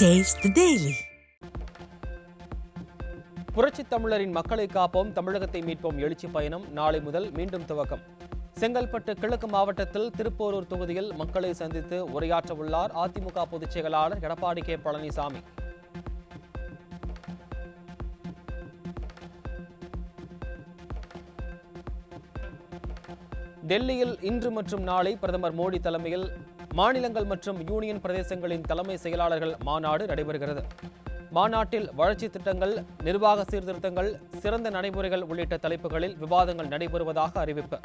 Taste the Daily. புரட்சி தமிழரின் மக்களை காப்போம், தமிழகத்தை மீட்போம் எழுச்சி பயணம் நாளை முதல் மீண்டும் துவக்கம். செங்கல்பட்டு கிழக்கு மாவட்டத்தில் திருப்போரூர் தொகுதியில் மக்களை சந்தித்து உரையாற்ற உள்ளார் அதிமுக பொதுச் செயலாளர் எடப்பாடி கே பழனிசாமி. டெல்லியில் இன்று மற்றும் நாளை பிரதமர் மோடி தலைமையில் மாநிலங்கள் மற்றும் யூனியன் பிரதேசங்களின் தலைமை செயலாளர்கள் மாநாடு நடைபெறுகிறது. மாநாட்டில் வளர்ச்சி திட்டங்கள், நிர்வாக சீர்திருத்தங்கள், சிறந்த நடைமுறைகள் உள்ளிட்ட தலைப்புகளில் விவாதங்கள் நடைபெறுவதாக அறிவிப்பு.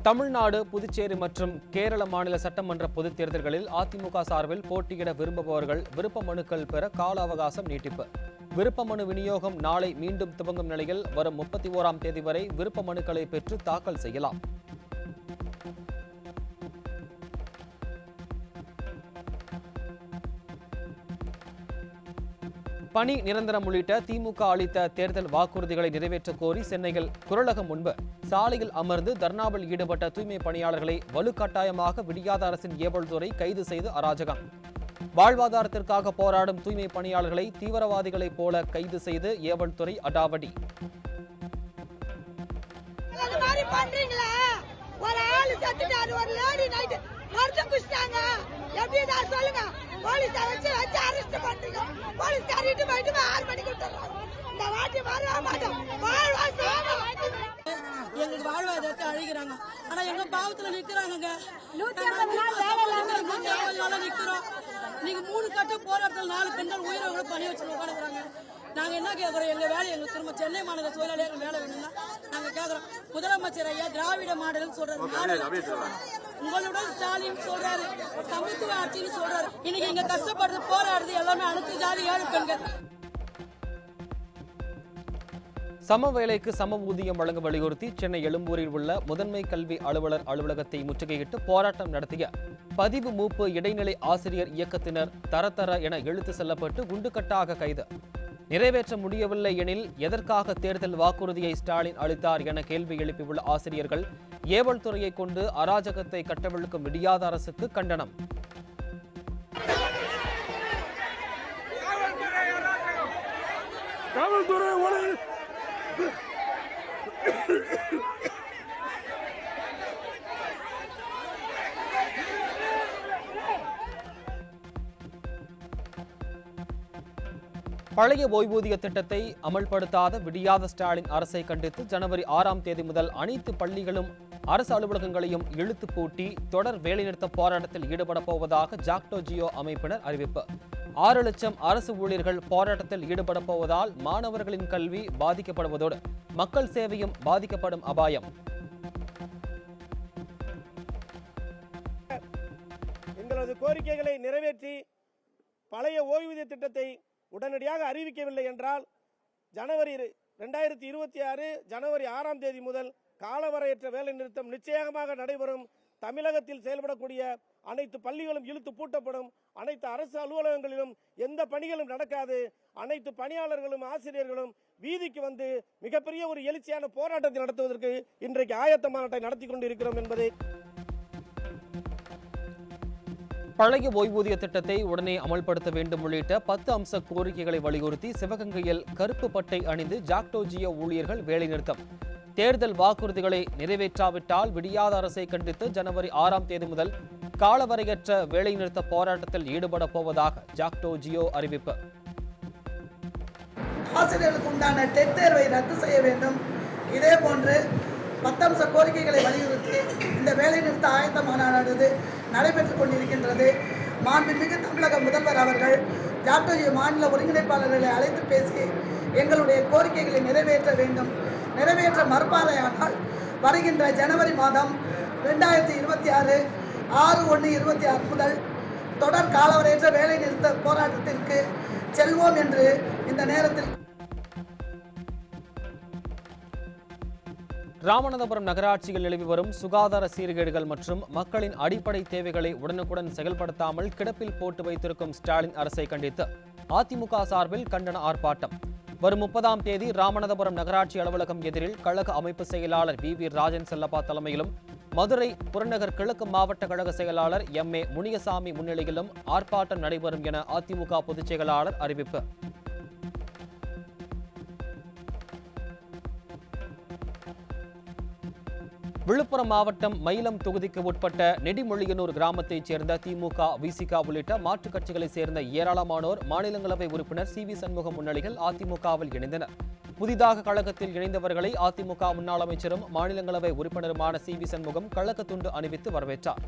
தமிழ்நாடு, புதுச்சேரி மற்றும் கேரள மாநில சட்டமன்ற பொதுத் தேர்தல்களில் அதிமுக சார்பில் போட்டியிட விரும்புபவர்கள் விருப்ப மனுக்கள் பெற கால அவகாசம் நீட்டிப்பு. விருப்ப மனு விநியோகம் நாளை மீண்டும் துவங்கும் நிலையில் வரும் 31ஆம் தேதி வரை விருப்ப மனுக்களை பெற்று தாக்கல் செய்யலாம். பணி நிரந்தரம் உள்ளிட்ட திமுக அளித்த தேர்தல் வாக்குறுதிகளை நிறைவேற்ற கோரி சென்னையில் குரலகம் முன்பு சாலையில் அமர்ந்து தர்ணாவில் ஈடுபட்ட தூய்மை பணியாளர்களை வலுக்கட்டாயமாக விடியாத அரசின் ஏவல்துறை கைது செய்து அராஜகம். வாழ்வாதாரத்திற்காக போராடும் தூய்மை பணியாளர்களை தீவிரவாதிகளைப் போல கைது செய்து ஏவல்துறை அடாவடி. எங்களுக்கு வாழ்வாதாரத்தை அழிக்கிறாங்க. ஆனா எங்க பாவத்துல நிக்கிறாங்க. நிக்கிறோம். நீங்க 3 கட்ட போராட்டத்தில் 4 பெண்கள் உயிரை பணி வச்சு உட்காந்துக்கிறாங்க. நாங்க என்ன கேட்கிறோம்? எங்க வேலை எங்களுக்கு திரும்ப சென்னை மாநகர தொழிலாளர்கள் வேலை வேணும்னா நாங்க கேட்கிறோம். முதலமைச்சர் ஐயா திராவிட மாடல் சொல்றாரு, உங்களுடன் ஸ்டாலின் சொல்றாரு, சமத்துவ ஆட்சின்னு சொல்றாரு. இன்னைக்கு இங்க கஷ்டப்படுறது போராடுறது எல்லாமே அனைத்து ஜாதி ஏழு பெண்கள். சம வேலைக்கு சம ஊதியம் வழங்க வலியுறுத்தி சென்னை எழும்பூரில் உள்ள முதன்மை கல்வி அலுவலர் அலுவலகத்தை முற்றுகையிட்டு போராட்டம் நடத்திய பதிவு மூப்பு இடைநிலை ஆசிரியர் இயக்கத்தினர் தரதர என இழுத்து செல்லப்பட்டு குண்டுகட்டாக கைது. நிறைவேற்ற முடியவில்லை எனில் எதற்காக தேர்தல் வாக்குறுதியை ஸ்டாலின் அளித்தார் என கேள்வி எழுப்பியுள்ள ஆசிரியர்கள் ஏவல் துறையை கொண்டு அராஜகத்தை கட்டவிழ்க்கும் விடியாத அரசுக்கு கண்டனம். பழைய ஓய்வூதிய திட்டத்தை அமல்படுத்தாத விடியாத ஸ்டாலின் அரசை கண்டித்து ஜனவரி 6ஆம் தேதி முதல் அனைத்து பள்ளிகளும் அரசு அலுவலகங்களையும் இழுத்து பூட்டி தொடர் வேலைநிறுத்த போராட்டத்தில் ஈடுபட போவதாக ஜாக்டோ ஜியோ அமைப்பினர் அறிவிப்பு. 6 லட்சம் அரசு ஊழியர்கள் போராட்டத்தில் ஈடுபட போவதால் மாணவர்களின் கல்வி பாதிக்கப்படுவதோடு மக்கள் சேவையும் பாதிக்கப்படும் அபாயம். எங்களது கோரிக்கைகளை நிறைவேற்றி பழைய ஓய்வூதிய திட்டத்தை உடனடியாக அறிவிக்கவில்லை என்றால் ஜனவரி 2026 ஜனவரி 6ஆம் தேதி முதல் காலவரையற்ற வேலை நிறுத்தம் நிச்சயமாக நடைபெறும். தமிழகத்தில் செயல்படக்கூடிய அனைத்து பள்ளிகளும் இழுத்து பூட்டப்படும். அனைத்து அரசு அலுவலகங்களிலும் எந்த பணிகளும் நடக்காது. அனைத்து பணியாளர்களும் ஆசிரியர்களும் வீதிக்கு வந்து மிகப்பெரிய ஒரு எழுச்சியான போராட்டத்தை நடத்துவதற்கு இன்றைக்கு ஆயத்த மாநாட்டை நடத்தி கொண்டிருக்கிறோம் என்பதை. பழைய ஓய்வூதிய திட்டத்தை உடனே அமல்படுத்த வேண்டும் உள்ளிட்ட 10 அம்ச கோரிக்கைகளை வலியுறுத்தி சிவகங்கையில் கருப்பு பட்டை அணிந்து ஜாக்டோ ஜியோ ஊழியர்கள் வேலைநிறுத்தம். தேர்தல் வாக்குறுதிகளை நிறைவேற்றாவிட்டால் விடியாத அரசை கண்டித்து ஜனவரி 6ஆம் தேதி முதல் காலவரையற்ற வேலைநிறுத்த போராட்டத்தில் ஈடுபட போவதாக ஜாக்டோ ஜியோ அறிவிப்பு. ஆசிரியர்களுக்கு உண்டான டெட் தேர்வை ரத்து செய்ய வேண்டும். இதே போன்று 10 அம்ச கோரிக்கைகளை வலியுறுத்தி இந்த வேலைநிறுத்த ஆயத்த மாநாடு நடைபெற்றுக் கொண்டிருக்கின்றது. மாண்புமிகு தமிழக முதல்வர் அவர்கள் ஜாக்டோ ஜியோ மாநில ஒருங்கிணைப்பாளர்களை அழைத்து பேசி எங்களுடைய கோரிக்கைகளை நிறைவேற்ற வேண்டும். நிறைவேற்ற மறுப்பாரையானால் வருகின்ற ஜனவரி மாதம் 2026 6/1/26 முதல் தொடர் காலவரையற்ற வேலை நிறுத்த போராட்டத்திற்கு செல்வோம் என்று இந்த நேரத்தில் ராமநாதபுரம் நகராட்சியில் நிலவி வரும் சுகாதார சீர்கேடுகள் மற்றும் மக்களின் அடிப்படை தேவைகளை உடனுக்குடன் செயல்படுத்தாமல் கிடப்பில் போட்டு வைத்திருக்கும் ஸ்டாலின் அரசை கண்டித்து அதிமுக சார்பில் கண்டன ஆர்ப்பாட்டம். வரும் 30ஆம் தேதி ராமநாதபுரம் நகராட்சி அலுவலகம் எதிரில் கழக அமைப்பு செயலாளர் வி ராஜன் செல்லப்பா தலைமையிலும், மதுரை புறநகர் கிழக்கு மாவட்ட கழக செயலாளர் MA முனியசாமி முன்னிலையிலும் ஆர்ப்பாட்டம் நடைபெறும் என அதிமுக பொதுச் செயலாளர் அறிவிப்பு. விழுப்புரம் மாவட்டம் மயிலம் தொகுதிக்கு உட்பட்ட நெடிமொழியனூர் கிராமத்தைச் சேர்ந்த திமுக, விசிக உள்ளிட்ட மாற்றுக் கட்சிகளைச் சேர்ந்த ஏராளமானோர் மாநிலங்களவை உறுப்பினர் CV சண்முகம் முன்னிலையில் அதிமுகவில் இணைந்தனர். புதிதாக கழகத்தில் இணைந்தவர்களை அதிமுக முன்னாள் அமைச்சரும் மாநிலங்களவை உறுப்பினருமான CV சண்முகம் கழக துண்டு அணிவித்து வரவேற்றார்.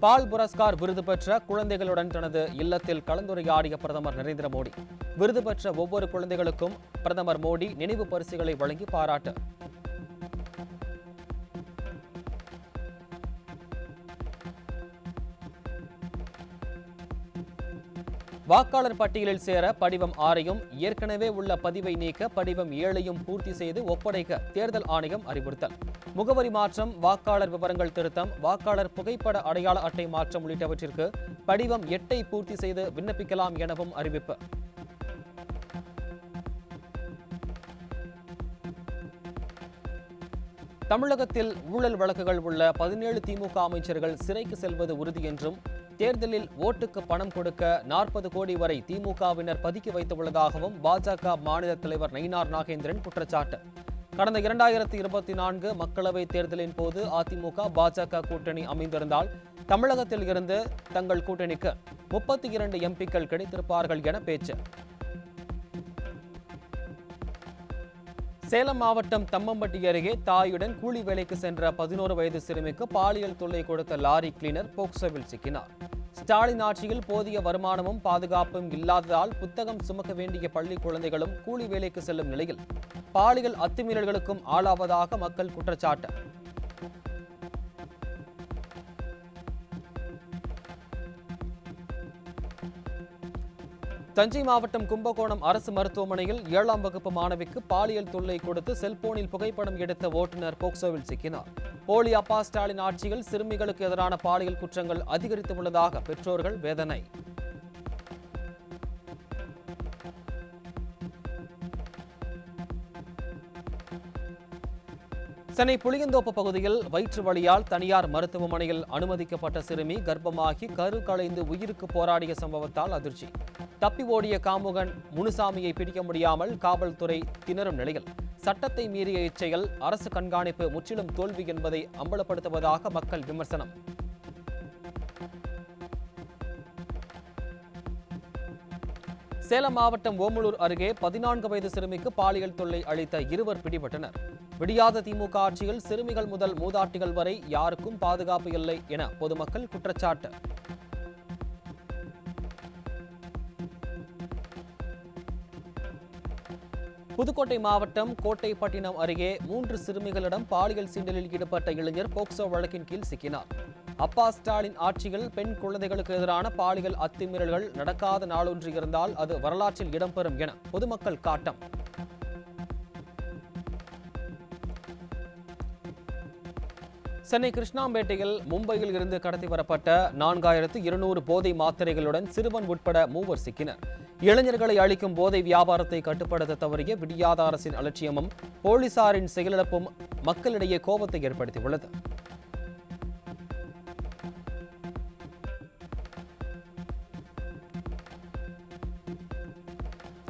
பால் புரஸ்கார் விருது பெற்ற குழந்தைகளுடன் தனது இல்லத்தில் கலந்துரையாடிய பிரதமர் நரேந்திர மோடி. விருது பெற்ற ஒவ்வொரு குழந்தைகளுக்கும் பிரதமர் மோடி நினைவு பரிசுகளை வழங்கி பாராட்டு. வாக்காளர் பட்டியலில் சேர படிவம் 6ஐயும் ஏற்கனவே உள்ள பதிவை நீக்க படிவம் 7ஐயும் பூர்த்தி செய்து ஒப்படைக்க தேர்தல் ஆணையம் அறிவுறுத்தல். முகவரி மாற்றம், வாக்காளர் விவரங்கள் திருத்தம், வாக்காளர் புகைப்பட அடையாள அட்டை மாற்றம் உள்ளிட்டவற்றிற்கு படிவம் 8ஐ பூர்த்தி செய்து விண்ணப்பிக்கலாம் எனவும் அறிவிப்பு. தமிழகத்தில் ஊழல் வழக்குகள் உள்ள 17 திமுக அமைச்சர்கள் சிறைக்கு செல்வது உறுதி என்றும், தேர்தலில் ஓட்டுக்கு பணம் கொடுக்க 40 கோடி வரை திமுகவினர் பதுக்கி வைத்துள்ளதாகவும் பாஜக மாநில தலைவர் நயினார் நாகேந்திரன் குற்றச்சாட்டு. கடந்த 2024 மக்களவைத் தேர்தலின் போது அதிமுக பாஜக கூட்டணி அமைந்திருந்தால் தமிழகத்தில் இருந்து தங்கள் கூட்டணிக்கு 32 MPக்கள் கிடைத்திருப்பார்கள் என பேச்சு. சேலம் மாவட்டம் தம்மம்பட்டி அருகே தாயுடன் கூலி வேலைக்கு சென்ற 11 வயது சிறுமிக்கு பாலியல் தொல்லை கொடுத்த லாரி கிளீனர் போக்சோவில் சிக்கினார். ஸ்டாலின் ஆட்சியில் போதிய வருமானமும் பாதுகாப்பும் இல்லாததால் புத்தகம் சுமக்க வேண்டிய பள்ளி குழந்தைகளும் கூலி வேலைக்கு செல்லும் நிலையில் பாலியல் அத்துமீறல்களுக்கும் ஆளாவதாக மக்கள் குற்றச்சாட்டு. தஞ்சை மாவட்டம் கும்பகோணம் அரசு மருத்துவமனையில் 7ஆம் வகுப்பு மாணவிக்கு பாலியல் தொல்லை கொடுத்து செல்போனில் புகைப்படம் எடுத்த ஓட்டுநர் போக்சோவில் சிக்கினார். போலி அப்பா ஸ்டாலின் ஆட்சியில் சிறுமிகளுக்கு எதிரான பாலியல் குற்றங்கள் அதிகரித்துள்ளதாக பெற்றோர்கள் வேதனை. சென்னை புளியந்தோப்பு பகுதியில் வயிற்று வலியால் தனியார் மருத்துவமனையில் அனுமதிக்கப்பட்ட சிறுமி கர்ப்பமாகி கரு களைந்து உயிருக்கு போராடிய சம்பவத்தால் அதிர்ச்சி. தப்பி ஓடிய காமுகன் முனுசாமியை பிடிக்க முடியாமல் காவல்துறை திணறும் நிலையில் சட்டத்தை மீறிய இச்செயல் அரசு கண்காணிப்பு முற்றிலும் தோல்வி என்பதை அம்பலப்படுத்துவதாக மக்கள் விமர்சனம். சேலம் மாவட்டம் ஓமலூர் அருகே 14 வயது சிறுமிக்கு பாலியல் தொல்லை அளித்த 2 பிடிபட்டனர். விடியாத திமுக ஆட்சியில் சிறுமிகள் முதல் மூதாட்டிகள் வரை யாருக்கும் பாதுகாப்பு இல்லை என பொதுமக்கள் குற்றச்சாட்டு. புதுக்கோட்டை மாவட்டம் கோட்டைப்பட்டினம் அருகே 3 சிறுமிகளிடம் பாலியல் சீண்டலில் ஈடுபட்ட இளைஞர் போக்சோ வழக்கின் கீழ் சிக்கினார். அப்பா ஸ்டாலின் ஆட்சியில் பெண் குழந்தைகளுக்கு எதிரான பாலியல் அத்துமீறல்கள் நடக்காத நாளொன்று இருந்தால் அது வரலாற்றில் இடம்பெறும் என பொதுமக்கள் காட்டம். சென்னை கிருஷ்ணாம்பேட்டையில் மும்பையில் இருந்து கடத்தி வரப்பட்ட 4200 போதை மாத்திரைகளுடன் சிறுவன் உட்பட 3 சிக்கினர். இளைஞர்களை அளிக்கும் போதை வியாபாரத்தை கட்டுப்படுத்த தவறிய விடியாத அரசின் அலட்சியமும் போலீசாரின் செயலிழப்பும் மக்களிடையே கோபத்தை ஏற்படுத்தியுள்ளது.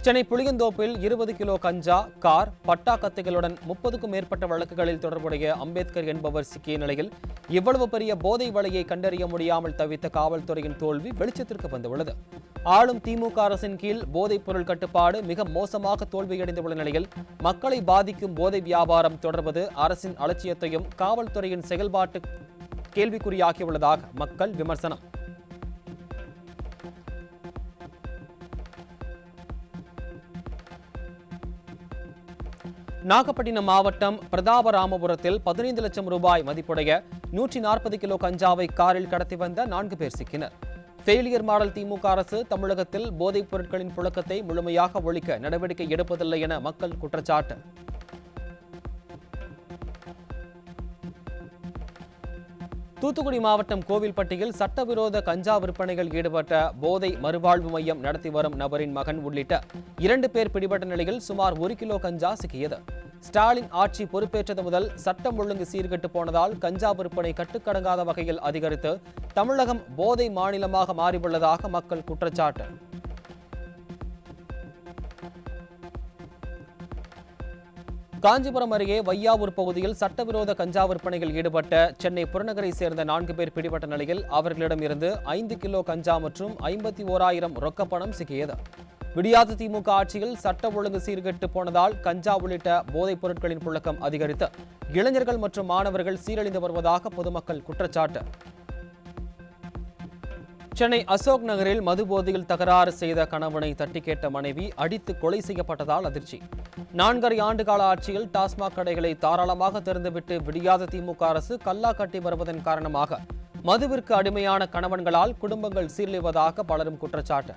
சென்னை புளியந்தோப்பில் 20 கிலோ கஞ்சா, கார், பட்டா கத்திகளுடன் 30க்கும் மேற்பட்ட வழக்குகளில் தொடர்புடைய அம்பேத்கர் என்பவர் சிக்கிய நிலையில் இவ்வளவு பெரிய போதை வலையை கண்டறிய முடியாமல் தவித்த காவல்துறையின் தோல்வி வெளிச்சத்திற்கு வந்துள்ளது. ஆளும் திமுக அரசின் கீழ் போதைப் பொருள் கட்டுப்பாடு மிக மோசமாக தோல்வியடைந்துள்ள நிலையில் மக்களை பாதிக்கும் போதை வியாபாரம் தொடர்வது அரசின் அலட்சியத்தையும் காவல்துறையின் செயல்பாட்டு கேள்விக்குறியாக்கியுள்ளதாக மக்கள் விமர்சனம். நாகப்பட்டினம் மாவட்டம் பிரதாபராமபுரத்தில் 15 லட்சம் ரூபாய் மதிப்புடைய 140 கிலோ கஞ்சாவை காரில் கடத்தி வந்த 4 பேர் சிக்கினர். ஃபெயிலியர் மாடல் திமுக அரசு தமிழகத்தில் போதைப் பொருட்களின் புழக்கத்தை முழுமையாக ஒழிக்க நடவடிக்கை எடுப்பதில்லை என மக்கள் குற்றச்சாட்டு. தூத்துக்குடி மாவட்டம் கோவில்பட்டியில் சட்டவிரோத கஞ்சா விற்பனையில் ஈடுபட்ட போதை மறுவாழ்வு மையம் நடத்தி வரும் நபரின் மகன் உள்ளிட்ட 2 பேர் பிடிபட்ட நிலையில் சுமார் 1 கிலோ கஞ்சா சிக்கியது. ஸ்டாலின் ஆட்சி பொறுப்பேற்றது முதல் சட்டம் ஒழுங்கு சீர்கெட்டு போனதால் கஞ்சா விற்பனை கட்டுக்கடங்காத வகையில் அதிகரித்து தமிழகம் போதை மாநிலமாக மாறியுள்ளதாக மக்கள் குற்றச்சாட்டு. காஞ்சிபுரம் அருகே வையாவூர் பகுதியில் சட்டவிரோத கஞ்சா விற்பனையில் ஈடுபட்ட சென்னை புறநகரை சேர்ந்த 4 பேர் பிடிபட்ட நிலையில் அவர்களிடமிருந்து 5 கிலோ கஞ்சா மற்றும் 51,000 ரொக்க பணம் சிக்கியது. விடியாத திமுக ஆட்சியில் சட்ட ஒழுங்கு சீர்கெட்டு போனதால் கஞ்சா உள்ளிட்ட போதைப் பொருட்களின் புழக்கம் அதிகரித்து இளைஞர்கள் மற்றும் மாணவர்கள் சீரழிந்து வருவதாக பொதுமக்கள் குற்றச்சாட்டு. சென்னை அசோக் நகரில் மது போதையில் தகராறு செய்த கணவனை தட்டி கேட்ட மனைவி அடித்து கொலை செய்யப்பட்டதால் அதிர்ச்சி. 4.5 ஆண்டு கால ஆட்சியில் டாஸ்மாக் கடைகளை தாராளமாக திறந்துவிட்டு விடியாத திமுக அரசு கல்லா கட்டி வருவதன் காரணமாக மதுவிற்கு அடிமையான கணவன்களால் குடும்பங்கள் சீரழிவதாக பலரும் குற்றச்சாட்டு.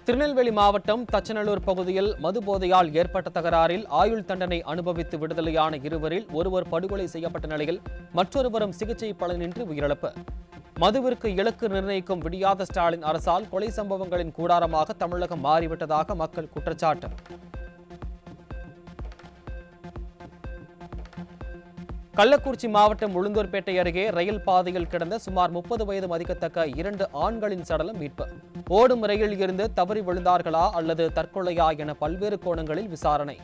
திருநெல்வேலி மாவட்டம் தச்சநல்லூர் பகுதியில் மது போதையால் ஏற்பட்ட தகராறில் ஆயுள் தண்டனை அனுபவித்து விடுதலையான இருவரில் ஒருவர் படுகொலை செய்யப்பட்ட நிலையில் மற்றொருவரும் சிகிச்சை பலனின்றி உயிரிழப்பு. மதுவிற்கு இலக்கு நிர்ணயிக்கும் விடியாத ஸ்டாலின் அரசால் கொலை சம்பவங்களின் கூடாரமாக தமிழகம் மாறிவிட்டதாக மக்கள் குற்றச்சாட்டு. கள்ளக்குறிச்சி மாவட்டம் உளுந்தூர்பேட்டை அருகே ரயில் பாதையில் கிடந்த சுமார் 30 வயது மதிக்கத்தக்க 2 ஆண்களின் சடலம் மீட்பு. ஓடும் ரயிலில் இருந்து தவறி விழுந்தார்களா அல்லது தற்கொலையா என பல்வேறு கோணங்களில் விசாரணை.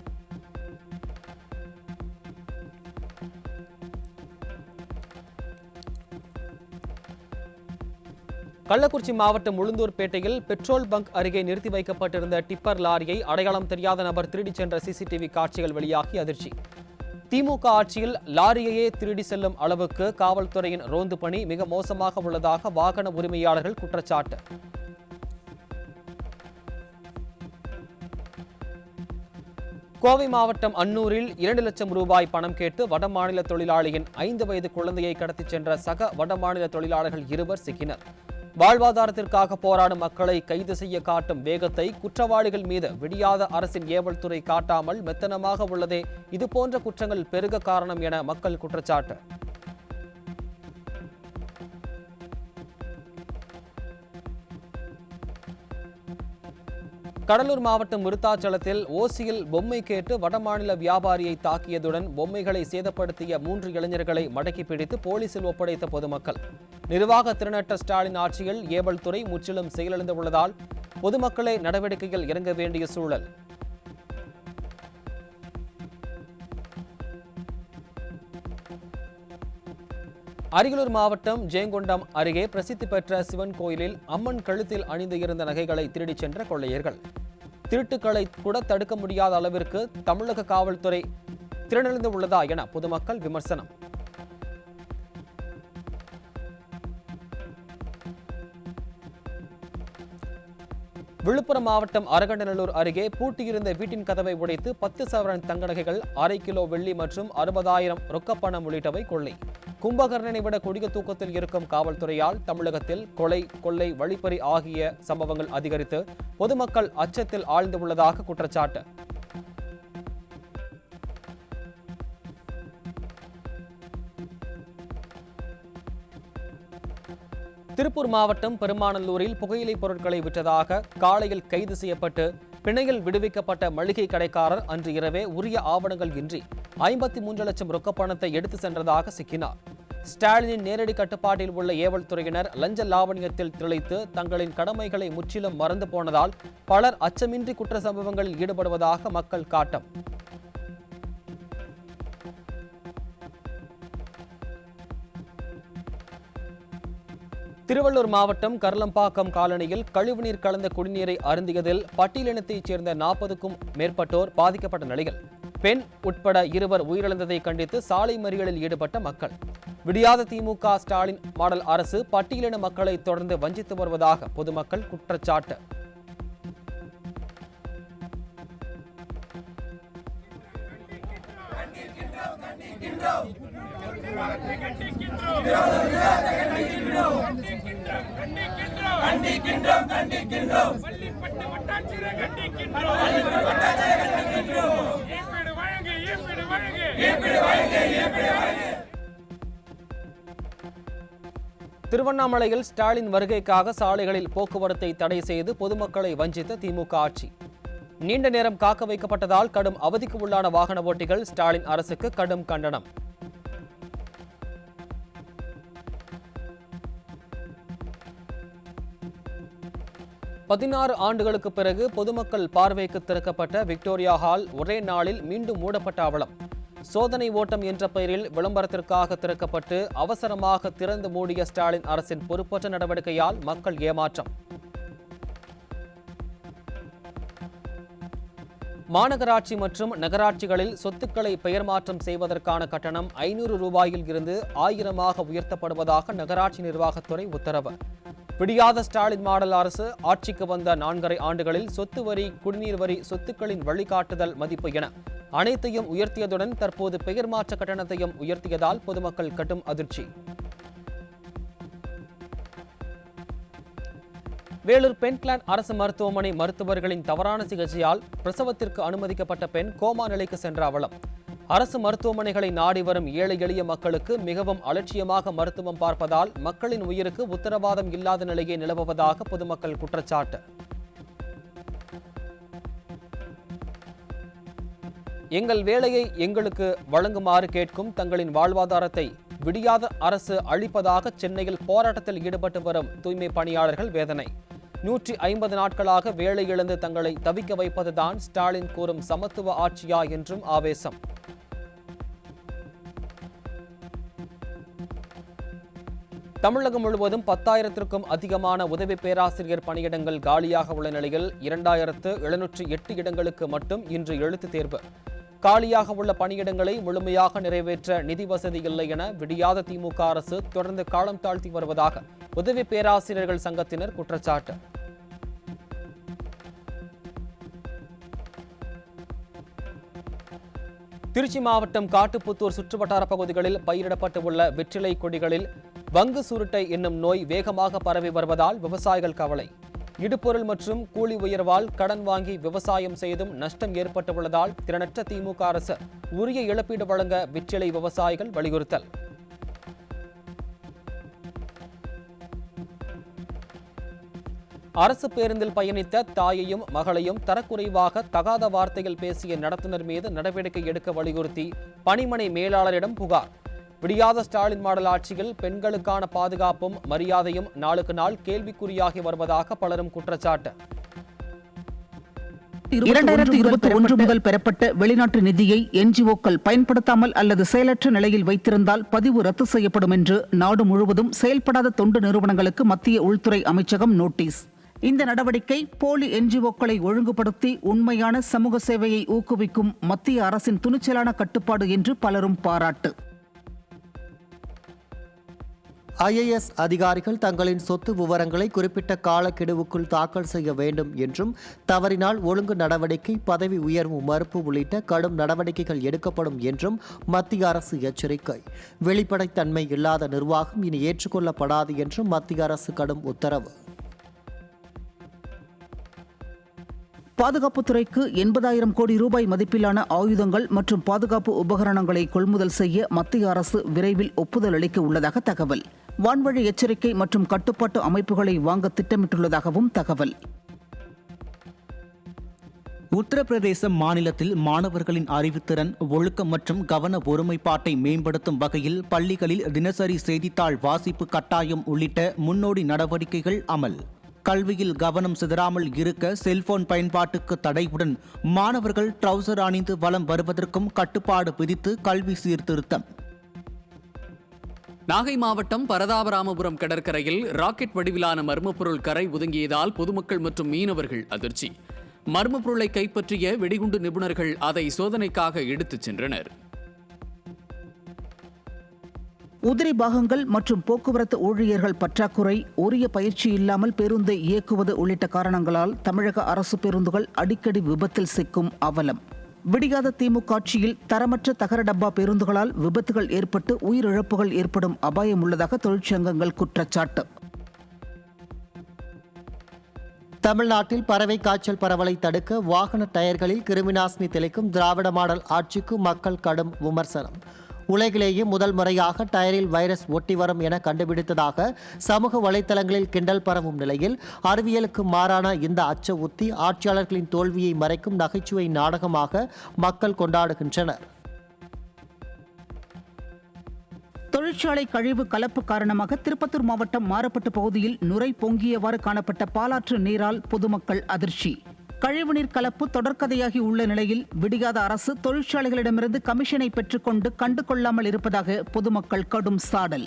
கள்ளக்குறிச்சி மாவட்டம் உளுந்தூர்பேட்டையில் பெட்ரோல் பங்க் அருகே நிறுத்தி வைக்கப்பட்டிருந்த டிப்பர் லாரியை அடையாளம் தெரியாத நபர் திருடிச் சென்ற சிசிடிவி காட்சிகள் வெளியாகி அதிர்ச்சி. திமுக ஆட்சியில் லாரியையே திருடி செல்லும் அளவுக்கு காவல்துறையின் ரோந்து பணி மிக மோசமாக உள்ளதாக வாகன உரிமையாளர்கள் குற்றச்சாட்டு. கோவை மாவட்டம் அன்னூரில் 2 லட்சம் ரூபாய் பணம் கேட்டு வடமாநில தொழிலாளியின் 5 வயது குழந்தையை கடத்திச் சென்ற சக வடமாநில தொழிலாளர்கள் 2 சிக்கினர். வாழ்வாதாரத்திற்காக போராடும் மக்களை கைது செய்ய காட்டும் வேகத்தை குற்றவாளிகள் மீது விடியாத அரசின் ஏவல் துறை காட்டாமல் மெத்தனமாக உள்ளதே இதுபோன்ற குற்றங்கள் பெருக காரணம் என மக்கள் குற்றச்சாட்டு. கடலூர் மாவட்டம் விருத்தாச்சலத்தில் ஓசியில் பொம்மை கேட்டு வடமாநில வியாபாரியை தாக்கியதுடன் பொம்மைகளை சேதப்படுத்திய 3 இளைஞர்களை மடக்கி பிடித்து போலீசில் ஒப்படைத்த பொதுமக்கள். நிர்வாக திறனற்ற ஸ்டாலின் ஆட்சியில் ஏவல் துறை முற்றிலும் செயலிழந்துள்ளதால் பொதுமக்களே நடவடிக்கையில் இறங்க வேண்டிய சூழல். அரியலூர் மாவட்டம் ஜெயங்கொண்டம் அருகே பிரசித்தி பெற்ற சிவன் கோயிலில் அம்மன் கழுத்தில் அணிந்து இருந்த நகைகளை திருடிச் சென்ற கொள்ளையர்கள். திருட்டுக்களை கூட தடுக்க முடியாத அளவிற்கு தமிழக காவல்துறை திறனிழந்து உள்ளதா என பொதுமக்கள் விமர்சனம். விழுப்புரம் மாவட்டம் அரகண்டநல்லூர் அருகே பூட்டியிருந்த வீட்டின் கதவை உடைத்து 10 சவரன் தங்க நகைகள், 1/2 கிலோ வெள்ளி மற்றும் 60,000 ரொக்கப்பணம் உள்ளிட்டவை கொள்ளை. கும்பகர்ணனை விட கொடிய தூக்கத்தில் இருக்கும் காவல்துறையால் தமிழகத்தில் கொலை, கொள்ளை, வழிப்பறி ஆகிய சம்பவங்கள் அதிகரித்து பொதுமக்கள் அச்சத்தில் ஆழ்ந்துள்ளதாக குற்றச்சாட்டு. திருப்பூர் மாவட்டம் பெருமாநல்லூரில் புகையிலை பொருட்களை விற்றதாக காலையில் கைது செய்யப்பட்டு பிணையில் விடுவிக்கப்பட்ட மளிகை கடைக்காரர் அன்று இரவே உரிய ஆவணங்கள் இன்றி 53 லட்சம் ரொக்கப்பணத்தை எடுத்து சென்றதாக சிக்கினார். ஸ்டாலினின் நேரடி கட்டுப்பாட்டில் உள்ள ஏவல் துறையினர் லஞ்ச லாவணியத்தில் திளைத்து தங்களின் கடமைகளை முற்றிலும் மறந்து போனதால் பலர் அச்சமின்றி குற்ற சம்பவங்களில் ஈடுபடுவதாக மக்கள் காட்டம். திருவள்ளூர் மாவட்டம் கர்லம்பாக்கம் காலனியில் கழிவுநீர் கலந்த குடிநீரை அருந்தியதில் பட்டியலினத்தைச் சேர்ந்த 40க்கும் மேற்பட்டோர் பாதிக்கப்பட்ட நிலையில் பெண் உட்பட 2 உயிரிழந்ததை கண்டித்து சாலை மறியலில் ஈடுபட்ட மக்கள். விடியாத திமுக ஸ்டாலின் மாடல் அரசு பட்டியலின மக்களை தொடர்ந்து வஞ்சித்து வருவதாக பொதுமக்கள் குற்றச்சாட்டு. திருவண்ணாமலையில் ஸ்டாலின் வருகைக்காக சாலைகளில் போக்குவரத்தை தடை செய்து பொதுமக்களை வஞ்சித்த திமுக ஆட்சி. நீண்ட நேரம் காக்க வைக்கப்பட்டதால் கடும் அவதிக்கு உள்ளான வாகன ஓட்டிகள் ஸ்டாலின் அரசுக்கு கடும் கண்டனம். பதினாறு ஆண்டுகளுக்கு பிறகு பொதுமக்கள் பார்வைக்கு திறக்கப்பட்ட விக்டோரியா ஹால் ஒரே நாளில் மீண்டும் மூடப்பட்ட அவலம். சோதனை ஓட்டம் என்ற பெயரில் விளம்பரத்திற்காக திறக்கப்பட்டு அவசரமாக திறந்து மூடிய ஸ்டாலின் அரசின் பொறுப்பற்ற நடவடிக்கையால் மக்கள் ஏமாற்றம். மாநகராட்சி மற்றும் நகராட்சிகளில் சொத்துக்களை பெயர் மாற்றம் செய்வதற்கான கட்டணம் 500 ரூபாயில் இருந்து 1000 உயர்த்தப்படுவதாக நகராட்சி நிர்வாகத்துறை உத்தரவு. விடியாத ஸ்டாலின் மாடல் அரசு ஆட்சிக்கு வந்த 4.5 ஆண்டுகளில் சொத்து வரி, குடிநீர் வரி, சொத்துக்களின் வழிகாட்டுதல் மதிப்பு என அனைத்தையும் உயர்த்தியதுடன் தற்போது பெயர் மாற்ற கட்டணத்தையும் உயர்த்தியதால் பொதுமக்கள் கடும் அதிர்ச்சி. வேலூர் பென்கிளான் அரசு மருத்துவமனை மருத்துவர்களின் தவறான சிகிச்சையால் பிரசவத்திற்கு அனுமதிக்கப்பட்ட பெண் கோமா நிலைக்கு சென்ற அவலம். அரசு மருத்துவமனைகளை நாடி வரும் ஏழை எளிய மக்களுக்கு மிகவும் அலட்சியமாக மருத்துவம் பார்ப்பதால் மக்களின் உயிருக்கு உத்தரவாதம் இல்லாத நிலையே நிலவுவதாக பொதுமக்கள் குற்றச்சாட்டு. எங்கள் வேலையை எங்களுக்கு வழங்குமாறு கேட்கும் தங்களின் வாழ்வாதாரத்தை விடியாத அரசு அளிப்பதாக சென்னையில் போராட்டத்தில் ஈடுபட்டு வரும் தூய்மை பணியாளர்கள் வேதனை. 150 நாட்களாக வேலை இழந்து தங்களை தவிக்க வைப்பதுதான் ஸ்டாலின் கூறும் சமத்துவ ஆட்சியா என்றும் ஆவேசம். தமிழகம் முழுவதும் 10,000க்கும் அதிகமான உதவி பேராசிரியர் பணியிடங்கள் காலியாக உள்ள நிலையில் 2,708 இடங்களுக்கு மட்டும் இன்று எழுத்துத் தேர்வு. காலியாக உள்ள பணியிடங்களை முழுமையாக நிறைவேற்ற நிதி வசதி இல்லை என விடியாத திமுக அரசு தொடர்ந்து காலம் தாழ்த்தி வருவதாக உதவி பேராசிரியர்கள் சங்கத்தினர் குற்றச்சாட்டு. திருச்சி மாவட்டம் காட்டுப்புத்தூர் சுற்றுவட்டார பகுதிகளில் பயிரிடப்பட்டு உள்ள வெற்றிலை கொடிகளில் வங்கு சுருட்டை என்னும் நோய் வேகமாக பரவி வருவதால் விவசாயிகள் கவலை. இடுபொருள் மற்றும் கூலி உயர்வால் கடன் வாங்கி விவசாயம் செய்தும் நஷ்டம் ஏற்பட்டுள்ளதால் திறனற்ற திமுக அரசு உரிய இழப்பீடு வழங்க வெற்றிலை விவசாயிகள் வலியுறுத்தல். அரசு பேருந்தில் பயணித்த தாயையும் மகளையும் தரக்குறைவாக தகாத வார்த்தையில் பேசிய நடத்துனர் மீது நடவடிக்கை எடுக்க வலியுறுத்தி பணிமனை மேலாளரிடம் புகார். விடியாத ஸ்டாலின் மாடல் ஆட்சியில் பெண்களுக்கான பாதுகாப்பும் மரியாதையும் நாளுக்கு நாள் கேள்விக்குறியாகி வருவதாக பலரும் குற்றச்சாட்டு. 2021 முதல் பெறப்பட்ட வெளிநாட்டு நிதியை என்ஜிஓக்கள் பயன்படுத்தாமல் அல்லது செயலற்ற நிலையில் வைத்திருந்தால் பதிவு ரத்து செய்யப்படும் என்று நாடு முழுவதும் செயல்படாத தொண்டு நிறுவனங்களுக்கு மத்திய உள்துறை அமைச்சகம் நோட்டீஸ். இந்த நடவடிக்கை போலி என்ஜிஓக்களை ஒழுங்குபடுத்தி உண்மையான சமூக சேவையை ஊக்குவிக்கும் மத்திய அரசின் துணிச்சலான கட்டுப்பாடு என்று பலரும் பாராட்டு. IAS அதிகாரிகள் தங்களின் சொத்து விவரங்களை குறிப்பிட்ட காலக்கெடுவுக்குள் தாக்கல் செய்ய வேண்டும் என்றும் தவறினால் ஒழுங்கு நடவடிக்கை, பதவி உயர்வு மறுப்பு உள்ளிட்ட கடும் நடவடிக்கைகள் எடுக்கப்படும் என்றும் மத்திய அரசு எச்சரிக்கை. வெளிப்படைத்தன்மை இல்லாத நிர்வாகம் இனி ஏற்றுக்கொள்ளப்படாது என்றும் மத்திய அரசு கடும் உத்தரவு. பாதுகாப்புத்துறைக்கு 80,000 கோடி ரூபாய் மதிப்பிலான ஆயுதங்கள் மற்றும் பாதுகாப்பு உபகரணங்களை கொள்முதல் செய்ய மத்திய அரசு விரைவில் ஒப்புதல் அளிக்க உள்ளதாக தகவல். வான்வழி எச்சரிக்கை மற்றும் கட்டுப்பாட்டு அமைப்புகளை வாங்க திட்டமிட்டுள்ளதாகவும் தகவல். உத்தரப்பிரதேச மாநிலத்தில் மாணவர்களின் அறிவுத்திறன், ஒழுக்கம் மற்றும் கவன ஒருமைப்பாட்டை மேம்படுத்தும் வகையில் பள்ளிகளில் தினசரி செய்தித்தாள் வாசிப்பு கட்டாயம் உள்ளிட்ட முன்னோடி நடவடிக்கைகள் அமல். கல்வியில் கவனம் சிதறாமல் இருக்க செல்போன் பயன்பாட்டுக்கு தடையுடன் மாணவர்கள் ட்ரவுசர் அணிந்து வலம் வருவதற்கும் கட்டுப்பாடு விதித்து கல்வி சீர்திருத்தம். நாகை மாவட்டம் பரதாபராமபுரம் கடற்கரையில் ராக்கெட் வடிவிலான மர்ம பொருள் கரை ஒதுங்கியதால் பொதுமக்கள் மற்றும் மீனவர்கள் அதிர்ச்சி. மர்ம பொருளை கைப்பற்றிய வெடிகுண்டு நிபுணர்கள் அதை சோதனைக்காக எடுத்துச் சென்றனர். உதிரி பாகங்கள் மற்றும் போக்குவரத்து ஊழியர்கள் பற்றாக்குறை, உரிய பயிற்சி இல்லாமல் பேருந்தை இயக்குவது உள்ளிட்ட காரணங்களால் தமிழக அரசு பேருந்துகள் அடிக்கடி விபத்தில் சிக்கும் அவலம். விடியாத திமுக ஆட்சியில் தரமற்ற தகர டப்பா பேருந்துகளால் விபத்துகள் ஏற்பட்டு உயிரிழப்புகள் ஏற்படும் அபாயம் உள்ளதாக தொழிற்சங்கங்கள் குற்றச்சாட்டு. தமிழ்நாட்டில் பறவை காய்ச்சல் பரவலை தடுக்க வாகன டயர்களில் கிருமிநாசினி தெளிக்கும் திராவிட மாடல் ஆட்சிக்கு மக்கள் கடும் விமர்சனம். உலகிலேயே முதல் முறையாக டயரில் வைரஸ் ஒட்டி வரும் என கண்டுபிடித்ததாக சமூக வலைதளங்களில் கிண்டல் பரவும் நிலையில் அறிவியலுக்கு மாறான இந்த அச்ச உத்தி ஆட்சியாளர்களின் தோல்வியை மறைக்கும் நகைச்சுவை நாடகமாக மக்கள் கொண்டாடுகின்றனர். தொழிற்சாலை கழிவு கலப்பு காரணமாக திருப்பத்தூர் மாவட்டம் மாரப்பட்டு பகுதியில் நுரை பொங்கியவாறு காணப்பட்ட பாலாற்று நீரால் பொதுமக்கள் அதிர்ச்சி. கழிவுநீர் கலப்பு தொடர்கதையாகி உள்ள நிலையில் விடியாத அரசு தொழிற்சாலைகளிடமிருந்து கமிஷனை பெற்றுக்கொண்டு கண்டுகொள்ளாமல் இருப்பதாக பொதுமக்கள் கடும் சாடல்.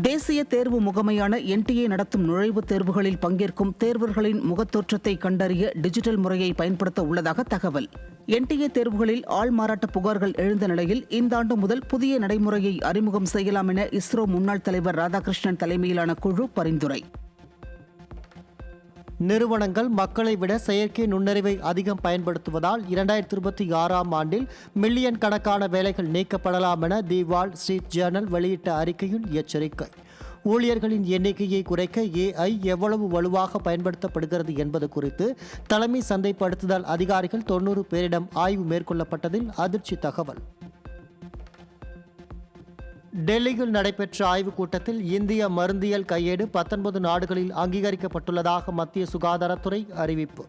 தேசிய தேர்வு முகமையான NTA நடத்தும் நுழைவுத் தேர்வுகளில் பங்கேற்கும் தேர்வர்களின் முகத்தோற்றத்தை கண்டறிய டிஜிட்டல் முறையை பயன்படுத்த உள்ளதாக தகவல். NTA தேர்வுகளில் ஆள் மாறாட்ட புகார்கள் எழுந்த நிலையில் இந்த ஆண்டு முதல் புதிய நடைமுறையை அறிமுகம் செய்யலாம் என இஸ்ரோ முன்னாள் தலைவர் ராதாகிருஷ்ணன் தலைமையிலான குழு பரிந்துரை. நிறுவனங்கள் மக்களை விட செயற்கை நுண்ணறிவை அதிகம் பயன்படுத்துவதால் 2026ஆம் ஆண்டில் மில்லியன் கணக்கான வேலைகள் நீக்கப்படலாம் என தி வால் ஸ்ட்ரீட் ஜேர்னல் வெளியிட்ட அறிக்கையில் எச்சரிக்கை. ஊழியர்களின் எண்ணிக்கையை குறைக்க AI எவ்வளவு வலுவாக பயன்படுத்தப்படுகிறது என்பது குறித்து தலைமை சந்தைப்படுத்துதல் அதிகாரிகள் 90 பேரிடம் ஆய்வு மேற்கொள்ளப்பட்டதில் அதிர்ச்சி தகவல். டெல்லியில் நடைபெற்ற ஆய்வுக் கூட்டத்தில் இந்திய மருந்தியல் கையேடு 19 நாடுகளில் அங்கீகரிக்கப்பட்டுள்ளதாக மத்திய சுகாதாரத்துறை அறிவிப்பு.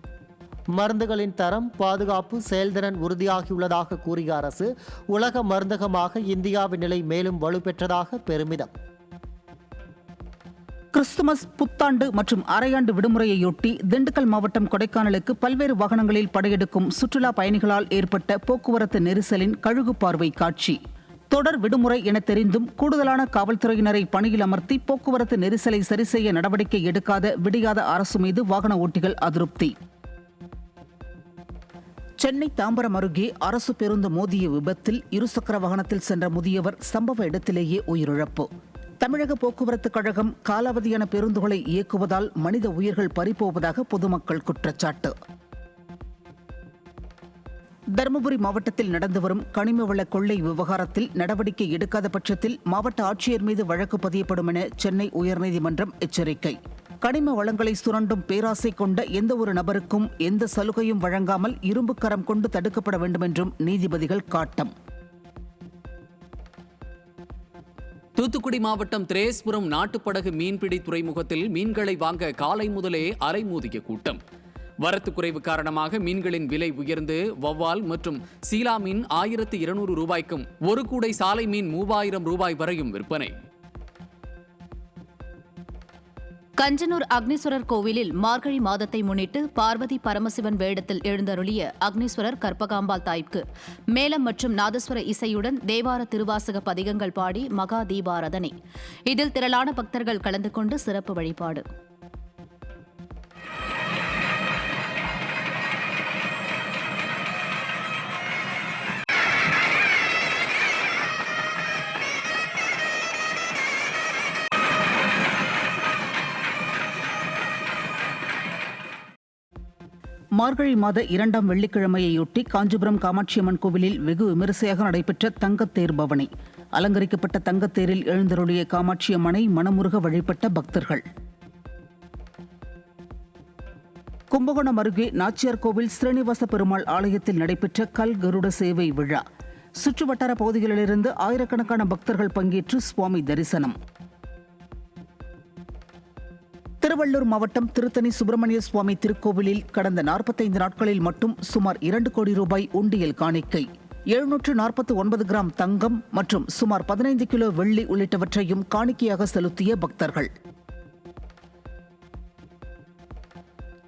மருந்துகளின் தரம், பாதுகாப்பு, செயல்திறன் உறுதியாகியுள்ளதாக கூறிய அரசு உலக மருந்தகமாக இந்தியாவின் நிலை மேலும் வலுப்பெற்றதாக பெருமிதம். கிறிஸ்துமஸ், புத்தாண்டு மற்றும் அரையாண்டு விடுமுறையொட்டி திண்டுக்கல் மாவட்டம் கொடைக்கானலுக்கு பல்வேறு வாகனங்களில் படையெடுக்கும் சுற்றுலா பயணிகளால் ஏற்பட்ட போக்குவரத்து நெரிசலின் கழுகு பார்வை காட்சி. தொடர் விடுமுறை என தெரிந்தும் கூடுதலான காவல்துறையினரை பணியில் அமர்த்தி போக்குவரத்து நெரிசலை சரிசெய்ய நடவடிக்கை எடுக்காத விடியாத அரசு மீது வாகன ஓட்டிகள் அதிருப்தி. சென்னை தாம்பரம் அருகே அரசு பேருந்து மோதிய விபத்தில் இருசக்கர வாகனத்தில் சென்ற முதியவர் சம்பவ இடத்திலேயே உயிரிழப்பு. தமிழக போக்குவரத்து கழகம் காலாவதியான பேருந்துகளை இயக்குவதால் மனித உயிர்கள் பறிபோவதாக பொதுமக்கள் குற்றச்சாட்டு. தருமபுரி மாவட்டத்தில் நடந்து வரும் கனிம வள கொள்ளை விவகாரத்தில் நடவடிக்கை எடுக்காத பட்சத்தில் மாவட்ட ஆட்சியர் மீது வழக்கு பதியப்படும் என சென்னை உயர்நீதிமன்றம் எச்சரிக்கை. கனிம வளங்களை சுரண்டும் பேராசை கொண்ட எந்த ஒரு நபருக்கும் எந்த சலுகையும் வழங்காமல் இரும்பு கரம் கொண்டு தடுக்கப்பட வேண்டும் என்றும் நீதிபதிகள் காட்டம். தூத்துக்குடி மாவட்டம் திரேஸ்புரம் நாட்டுப்படகு மீன்பிடி துறைமுகத்தில் மீன்களை வாங்க காலை முதலே அலைமோதிய கூட்டம். வரத்து குறைவு காரணமாக மீன்களின் விலை உயர்ந்து வவ்வால் மற்றும் சீலா மீன் 1200 ரூபாய்க்கும் ஒரு கூடை சாலை மீன் 3000 ரூபாய் வரையும் விற்பனை. கஞ்சனூர் அக்னீஸ்வரர் கோவிலில் மார்கழி மாதத்தை முன்னிட்டு பார்வதி பரமசிவன் வேடத்தில் எழுந்தருளிய அக்னீஸ்வரர் கற்பகாம்பாள் தாய்க்கு மேளம் மற்றும் நாதஸ்வர இசையுடன் தேவார திருவாசக பதிகங்கள் பாடி மகா தீபாராதனை. இதில் திரளான பக்தர்கள் கலந்து கொண்டு சிறப்பு வழிபாடு. மார்கழி மாத 2ஆம் வெள்ளிக்கிழமையொட்டி காஞ்சிபுரம் காமாட்சியம்மன் கோவிலில் வெகு விமரிசையாக நடைபெற்ற தங்கத்தேர் பவனி. அலங்கரிக்கப்பட்ட தங்கத்தேரில் எழுந்தருளிய காமாட்சியம்மனை மனமுருக வழிபட்ட பக்தர்கள். கும்பகோணம் அருகே நாச்சியார் கோவில் ஸ்ரீனிவாச பெருமாள் ஆலயத்தில் நடைபெற்ற கல் கருட சேவை விழா. சுற்றுவட்டார பகுதிகளிலிருந்து ஆயிரக்கணக்கான பக்தர்கள் பங்கேற்று சுவாமி தரிசனம். திருவள்ளூர் மாவட்டம் திருத்தணி சுப்பிரமணிய சுவாமி திருக்கோவிலில் கடந்த 45 நாட்களில் மட்டும் சுமார் 2 கோடி ரூபாய் உண்டியல் காணிக்கை. 749 கிராம் தங்கம் மற்றும் சுமார் 15 கிலோ வெள்ளி உள்ளிட்டவற்றையும் காணிக்கையாக செலுத்திய பக்தர்கள்.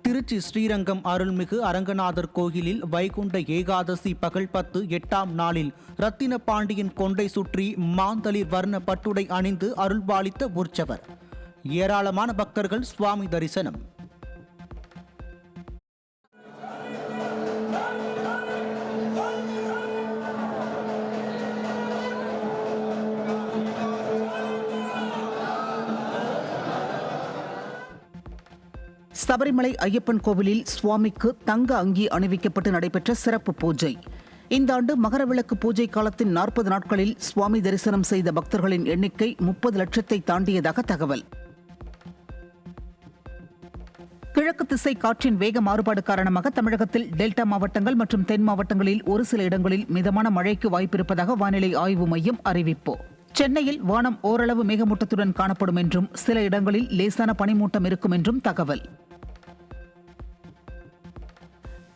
திருச்சி ஸ்ரீரங்கம் அருள்மிகு அரங்கநாதர் கோயிலில் வைகுண்ட ஏகாதசி பகல் 10 8ஆம் நாளில் ரத்தின பாண்டியன் கொண்டை சுற்றி மாந்தளிர் வர்ண பட்டுடை அணிந்து அருள்பாலித்த உற்சவர். ஏராளமான பக்தர்கள் சுவாமி தரிசனம். சபரிமலை ஐயப்பன் கோவிலில் சுவாமிக்கு தங்க அங்கி அணிவிக்கப்பட்டு நடைபெற்ற சிறப்பு பூஜை. இந்த ஆண்டு மகரவிளக்கு பூஜை காலத்தின் 40 நாட்களில் சுவாமி தரிசனம் செய்த பக்தர்களின் எண்ணிக்கை 30 லட்சத்தை தாண்டியதாக தகவல். கிழக்கு திசை காற்றின் வேக மாறுபாடு காரணமாக தமிழகத்தில் டெல்டா மாவட்டங்கள் மற்றும் தென் மாவட்டங்களில் ஒரு சில இடங்களில் மிதமான மழைக்கு வாய்ப்பிருப்பதாக வானிலை ஆய்வு மையம் அறிவிப்பு. சென்னையில் வானம் ஓரளவு மேகமூட்டத்துடன் காணப்படும் என்றும் சில இடங்களில் லேசான பனிமூட்டம் இருக்கும் என்றும் தகவல்.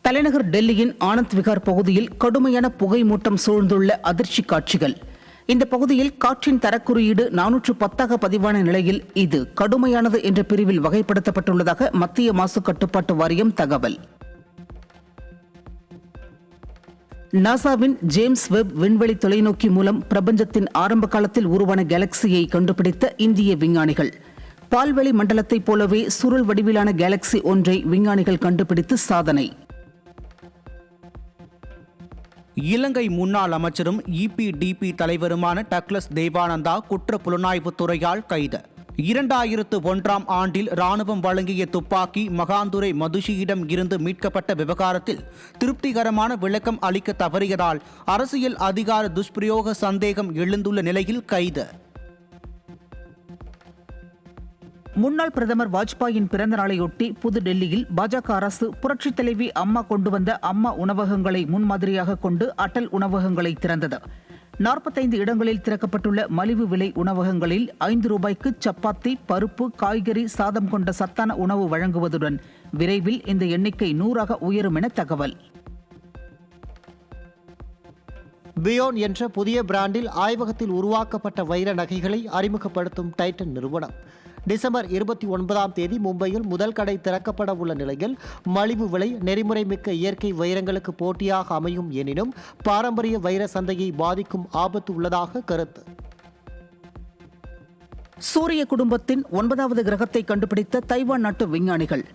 தலைநகர் டெல்லியின் ஆனந்த் விகார் பகுதியில் கடுமையான புகை மூட்டம் சூழ்ந்துள்ள அதிர்ச்சி காட்சிகள். இந்த பகுதியில் காற்றின் தரக்குறியீடு 410 பதிவான நிலையில் இது கடுமையானது என்ற பிரிவில் வகைப்படுத்தப்பட்டுள்ளதாக மத்திய மாசு கட்டுப்பாட்டு வாரியம் தகவல். நாசாவின் ஜேம்ஸ் வெப் விண்வெளி தொலைநோக்கி மூலம் பிரபஞ்சத்தின் ஆரம்ப காலத்தில் உருவான கேலக்சியை கண்டுபிடித்த இந்திய விஞ்ஞானிகள். பால்வெளி மண்டலத்தைப் போலவே சுருள் வடிவிலான கேலக்சி ஒன்றை விஞ்ஞானிகள் கண்டுபிடித்து சாதனை. இலங்கை முன்னாள் அமைச்சரும் இபிடிபி தலைவருமான டக்ளஸ் தேவானந்தா குற்ற புலனாய்வுத் துறையால் கைது. 2001ஆம் ஆண்டில் ராணுவம் வழங்கிய துப்பாக்கி மகாந்துரை மதுஷியிடம் இருந்து மீட்கப்பட்ட விவகாரத்தில் திருப்திகரமான விளக்கம் அளிக்க தவறியதால் அரசியல் அதிகார துஷ்பிரயோக சந்தேகம் எழுந்துள்ள நிலையில் கைது. முன்னாள் பிரதமர் வாஜ்பாயின் பிறந்த நாளையொட்டி புதுடெல்லியில் பாஜக அரசு புரட்சித் தலைவி அம்மா கொண்டு வந்த அம்மா உணவகங்களை முன்மாதிரியாக கொண்டு அடல் உணவகங்களை திறந்தது. 45 இடங்களில் திறக்கப்பட்டுள்ள மலிவு விலை உணவகங்களில் 5 ரூபாய்க்கு சப்பாத்தி, பருப்பு, காய்கறி, சாதம் கொண்ட சத்தான உணவு வழங்குவதுடன் விரைவில் இந்த எண்ணிக்கை 100ஆக உயரும் என தகவல். பியோன் என்ற புதிய பிராண்டில் ஆய்வகத்தில் உருவாக்கப்பட்ட வைர நகைகளை அறிமுகப்படுத்தும் டைட்டன் நிறுவனம் டிசம்பர் 29ஆம் தேதி மும்பையில் முதல் கடை திறக்கப்பட உள்ள நிலையில் மலிவு விலை, நெறிமுறை மிக்க இயற்கை வைரங்களுக்கு போட்டியாக அமையும் எனினும் பாரம்பரிய வைர சந்தையை பாதிக்கும் ஆபத்து உள்ளதாக கருத்து. சூரிய குடும்பத்தின் 9வது கிரகத்தை கண்டுபிடித்த தைவான் நாட்டு விஞ்ஞானிகள்.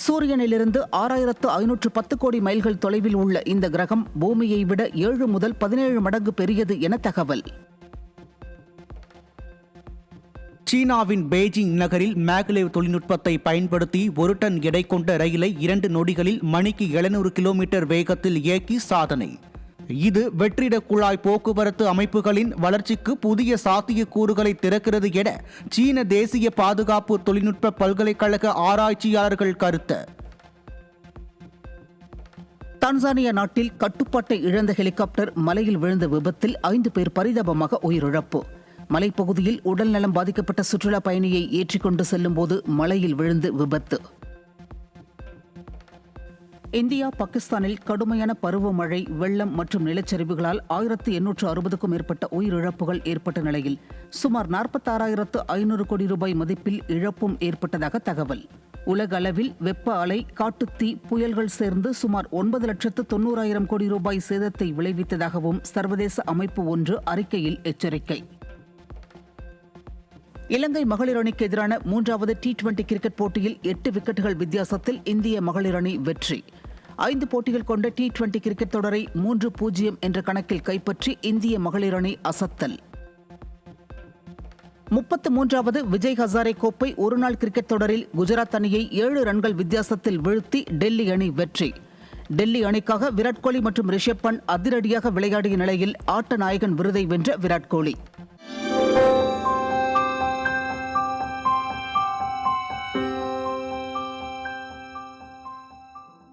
சூரியனிலிருந்து 6510 கோடி மைல்கள் தொலைவில் உள்ள இந்த கிரகம் பூமியை விட 7 முதல் 17 மடங்கு பெரியது என தகவல். சீனாவின் பெய்ஜிங் நகரில் மேக்லேவ் தொழில்நுட்பத்தை பயன்படுத்தி 1 டன் எடை கொண்ட ரயிலை 2 நொடிகளில் மணிக்கு 700 கிலோமீட்டர் வேகத்தில் இயக்கி சாதனை. இது வெற்றிட குழாய் போக்குவரத்து அமைப்புகளின் வளர்ச்சிக்கு புதிய சாத்தியக்கூறுகளை திறக்கிறது என சீன தேசிய பாதுகாப்பு தொழில்நுட்ப பல்கலைக்கழக ஆராய்ச்சியாளர்கள் கருத்து. தான்சானியா நாட்டில் கட்டுப்பாட்டை இழந்த ஹெலிகாப்டர் மலையில் விழுந்த விபத்தில் 5 பேர் பரிதாபமாக உயிரிழப்பு. மலைப்பகுதியில் உடல்நலம் பாதிக்கப்பட்ட சுற்றுலா பயணியை ஏற்றிக்கொண்டு செல்லும் போது மலையில் விழுந்து விபத்து. இந்தியா பாகிஸ்தானில் கடுமையான பருவமழை, வெள்ளம் மற்றும் நிலச்சரிவுகளால் 1860க்கும் மேற்பட்ட உயிரிழப்புகள் ஏற்பட்ட நிலையில் சுமார் 46,500 கோடி ரூபாய் மதிப்பில் இழப்பும் ஏற்பட்டதாக தகவல். உலக அளவில் வெப்ப அலை, காட்டுத்தீ, புயல்கள் சேர்ந்து சுமார் 9,90,000 கோடி ரூபாய் சேதத்தை விளைவித்ததாகவும் சர்வதேச அமைப்பு ஒன்று அறிக்கையில் எச்சரிக்கை. இலங்கை மகளிர் அணிக்கு எதிரான 3வது T20 கிரிக்கெட் போட்டியில் 8 விக்கெட்டுகள் வித்தியாசத்தில் இந்திய மகளிர் அணி வெற்றி. 5 போட்டிகள் கொண்ட T20 கிரிக்கெட் தொடரை 3-0 என்ற கணக்கில் கைப்பற்றி இந்திய மகளிர் அணி அசத்தல். 33வது விஜய் ஹசாரே கோப்பை ஒருநாள் கிரிக்கெட் தொடரில் குஜராத் அணியை 7 ரன்கள் வித்தியாசத்தில் வீழ்த்தி டெல்லி அணி வெற்றி. டெல்லி அணிக்காக விராட் கோலி மற்றும் ரிஷப் பண்ட் அதிரடியாக விளையாடிய நிலையில் ஆட்ட நாயகன் விருதை வென்ற விராட் கோலி.